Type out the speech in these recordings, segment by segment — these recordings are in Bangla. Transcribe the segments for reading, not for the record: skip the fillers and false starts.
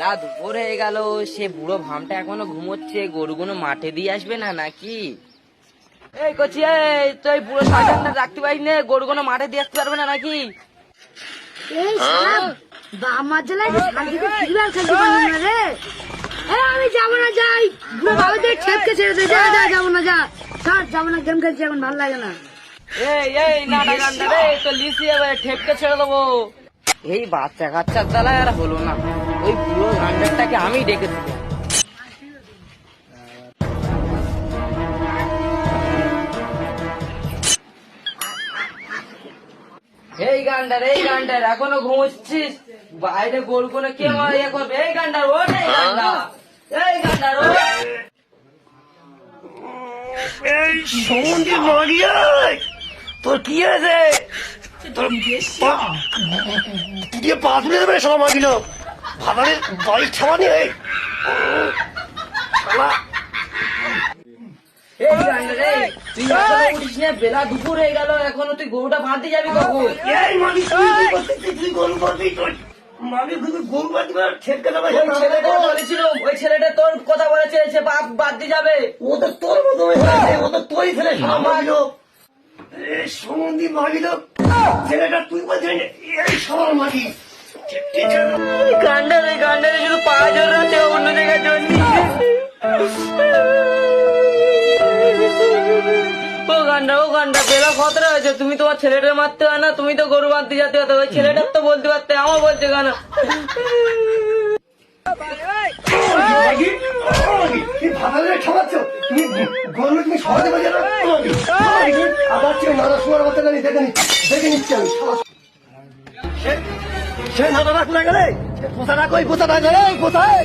বেলা দুপুর হয়ে গেল, সে বুড়ো ভামটা এখনো ঘুমোচ্ছে। গরুগুলো মাঠে দিয়ে আসবে না নাকি? এই কচি, এই তুই বুড়ো শয়তানটা রাখতে পারিস না? গরুগুলো মাঠে দিয়ে আসতে পারবে না নাকি? এই শালা আমার জেলায় শান্তিতে ফিরবে শান্তি পাবো না রে। আমি যাবো না, যাই বুড়ো বাবাদের ঠেপকে ছেড়ে দে। যা যা, যাবো না, যা ছাড়, যাবো না, গেম খেলছি এখন, ভালো লাগে না। এই নাটা গান্ডা রে, তো লিসি এবার ঠেপকে ছেড়ে দেবো। এই বাচ্চা কাচ্চার দ্বারা আর হলো না, ওই বুড়ো গান্ডারটাকে আমি ডেকেছি। এই গান্ডার এখনো ঘুমোচ্ছিস? বাইরে গোল করে কে ইয়ে করবে? এই গান্ডার ওঠ, এই গান্ডার ওঠ। এই সমুদ্রের মাগিয়ে তোর কি আছে? তোর দিয়ে পা তুলে দেবে সব মাগিল ভাতারের বাড়ির ছাওয়ানি হয়ে। এই গান্ডার রে, তুই এখনো উঠিস না? বেলা দুপুর হয়ে গেল, এখনো তুই গরুটা বাঁধতে যাবি কখন? এই মাগি তুই কি করতেছিস? তুই গরু বাঁধবি? তোর মাগি তুই গরু বাঁধবি আর ছেড়কে দেবে? ওই ছেলেটা বলেছিল, ওই ছেলেটা তোর কথা বলেছে, সে বাঁধতে যাবে। ও তো তোর মতো হয়ে গেছে, ও তো তোরই ছেলে সব মাগিল। সমুদ্রি মাগিল ছেলেটা তুই বলছিস এই সবার মাগি। গান্ডারে শুধু পা জোর আছে, অন্য জায়গায় জোর নেই। ও গান্ডা বেলা কতটা হয়েছে? তুমি তোমার ছেলেটার মারতে হয় না? তুমি তো গরু বাঁধতে যেতে হতো, ওই ছেলেটার তো বলতে পারতে। আমার বলছে কেন? ভাতারে খাওয়াচ্ছ তুমি গরু, তুমি সহজে বাজে না। আবার নানা শোয়ার কথা জানি, দেখে নিচ্ছি আমি। সে নানারা কোথায় গেলে? পোষাটা কই? পোষাটা গেলে কোথায়?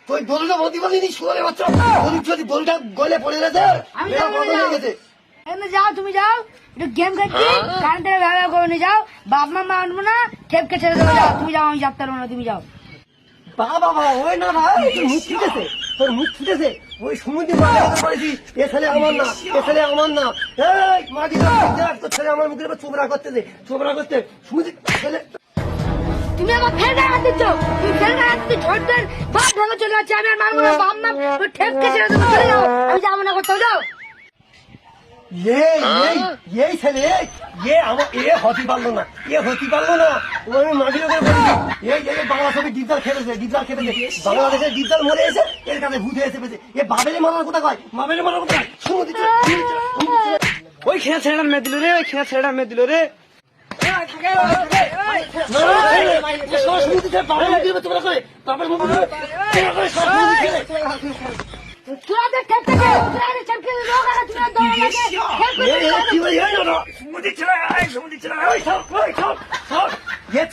তুই দলটা বলতে পারিনি শুয়ারে বাচ্চা। যদি দলটা গলে পড়ে গেছে আমি যাবো না, যাও তুমি যাও, একটু গেম খেলছি, কারেন্টের ব্যবহার করে নিয়ে যাও। বাপ মা মানবো না, ঠেপকে ছেড়ে দেবো। যাও তুমি যাও, আমি যাতে পারবো না, তুমি যাও। বাবা ওই না ভাই, তোর মুখ ফুটেছে, তোর মুখ ফুটেছে। ওই সমুদ্রে বলেছি এ ছেলে আমার না, এ ছেলে আমার না। এই মাটি তোর ছেলে আমার মুখের উপর চোবরা করতেছে, চোবরা করতে সমুদ্রে ছেলে। তুমি আমার ফের গায়ে হাত দিচ্ছ, তুমি ফের গায়ে হাত দিচ্ছ। ছোটদের বাপ ভাঙা চলে যাচ্ছে, আমি আর মানবো না। বাপ মা ঠেপকে ছেড়ে দেবো, চলে যাও। আমি যাবো না, কোথাও যাও। এই ছেলে আমার হতে পারলো না, হতে পারলো না। ও আমি মাটির উপরে বলেছি এই বাংলা ছবি ডিপজাল খেতেছে, বাংলাদেশের ডিপজাল মরে এসে এর কাছে ভূত এসে পেয়েছে। এ বাবেলে মারার কথা কয়, বাবেলে মারার কথা কয়। ওই খেলা ছেলেটা মেয়ে দিল রে, ওই খেলা ছেলেটা মেয়ে দিল রে। তোরাদের ঠেপকে ছেড়ে, তোরাদের ঠেপকে লোক আছে, তুমি আর দৌড়ে লাগে।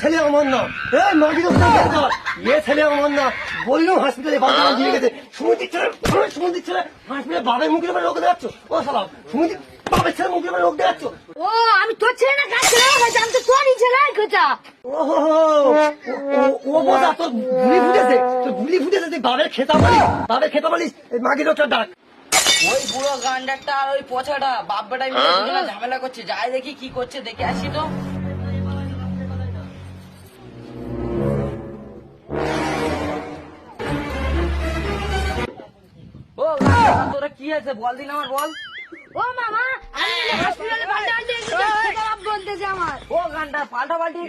ছেলে আমার না, ছেলে আমার না। বললাম হসপিটালে বাচ্চা দিয়ে গেছে। সমুদ্রের ছেলে হসপিটালে বাবের মুখের উপরে রোগ দেখাচ্ছ। ও সালাম সমুদ্রের বাবের ছেলে মুখের উপরে রোগ দেখাচ্ছ। ও আমি তোর ছেলে না, কাজ ছেলে, আমি তো তোরই ছেলে। কোথা ও বোঝা তোর গুলি ফুটেছে, তুই বাবের খেতা বলিস মাগি লোকটা ডাক। ওই বুড়ো গান্ডারটা আর ওই পচাটা বাপ বেটাই মিলে দুজনে ঝামেলা করছে। যাই দেখি কি করছে, দেখে আসি তো। ও গান্ডা, তোরা কি আছে বল দিন আমার, বল। ও মামা, আমি হসপিটালে পাল্টা পাল্টি বাপ বলতেছে আমার। ও গান্ডা পাল্টা পাল্টি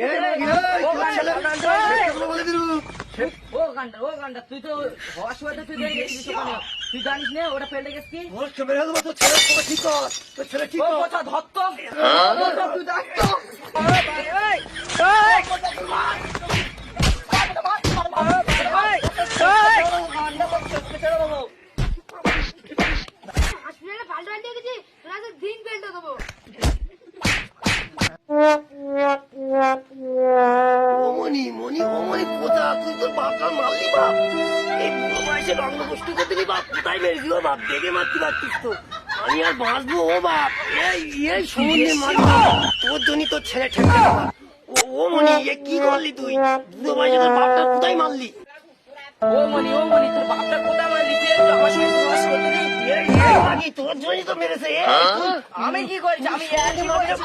ও গান্ডা তুই তো হওয়ার সময় তো তুই গেছিস ওখানে, তুই জানিস না ওটা ফেলে গেছিস? তোর ছেলে ঠিক কর, তোর ছেলে ঠিক কর। ধরত তুই দেখ হসপিটালে পাল্টা পাল্টি গেছি, তোরা তো দিন বেল্টে দেবো। মনি কোথা? তুই তোর বাপটা মারলি বাপ, এই বুড়ো বয়সে রঙ্গ গোষ্ঠী করতে বাপ কোথায় মেরেছি? ও বাপ দেখে মারতে পারতিস তো, আমি আর বাঁচবো? ও বাপ এই সমুদ্রে মারবো তোর জন্য, তোর ছেলে ঠেকতে বাবা। ও মনি কি করলি তুই? বুড়ো বয়সে তোর বাপটা কোথায় মারলি? ও মনি তোর বাপটা কোথায় মারলি? তুই আমার সঙ্গে প্রবাস করতে নেই। কি তোর জন্যই তো মেরেছে আমি কি করেছি? আমি একই বলেছি।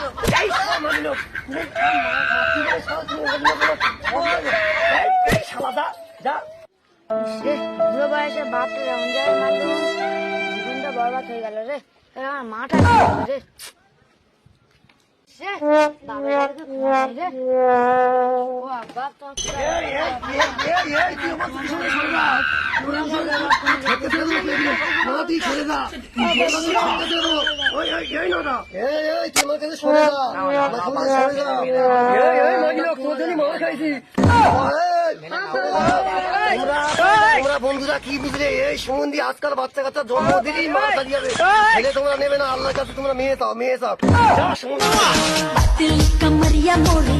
বুড়ো বয়সে বাপটা এমন জায়গায় মারলো, জীবনটা বরবাদ হয়ে গেল রে। এবার আমার মাটা রে তোমরা বন্ধুরা কি বুঝলে? এই সম্বন্ধে আজকাল বাচ্চা কাচ্চা জন্ম দিলেই মাথা দিয়ে যাবে। ছেলে তোমরা নেবে না, আল্লাহর কাছে তোমরা মেয়ে চাও, মেয়ে চাও। दिल कमरिया मोड़ी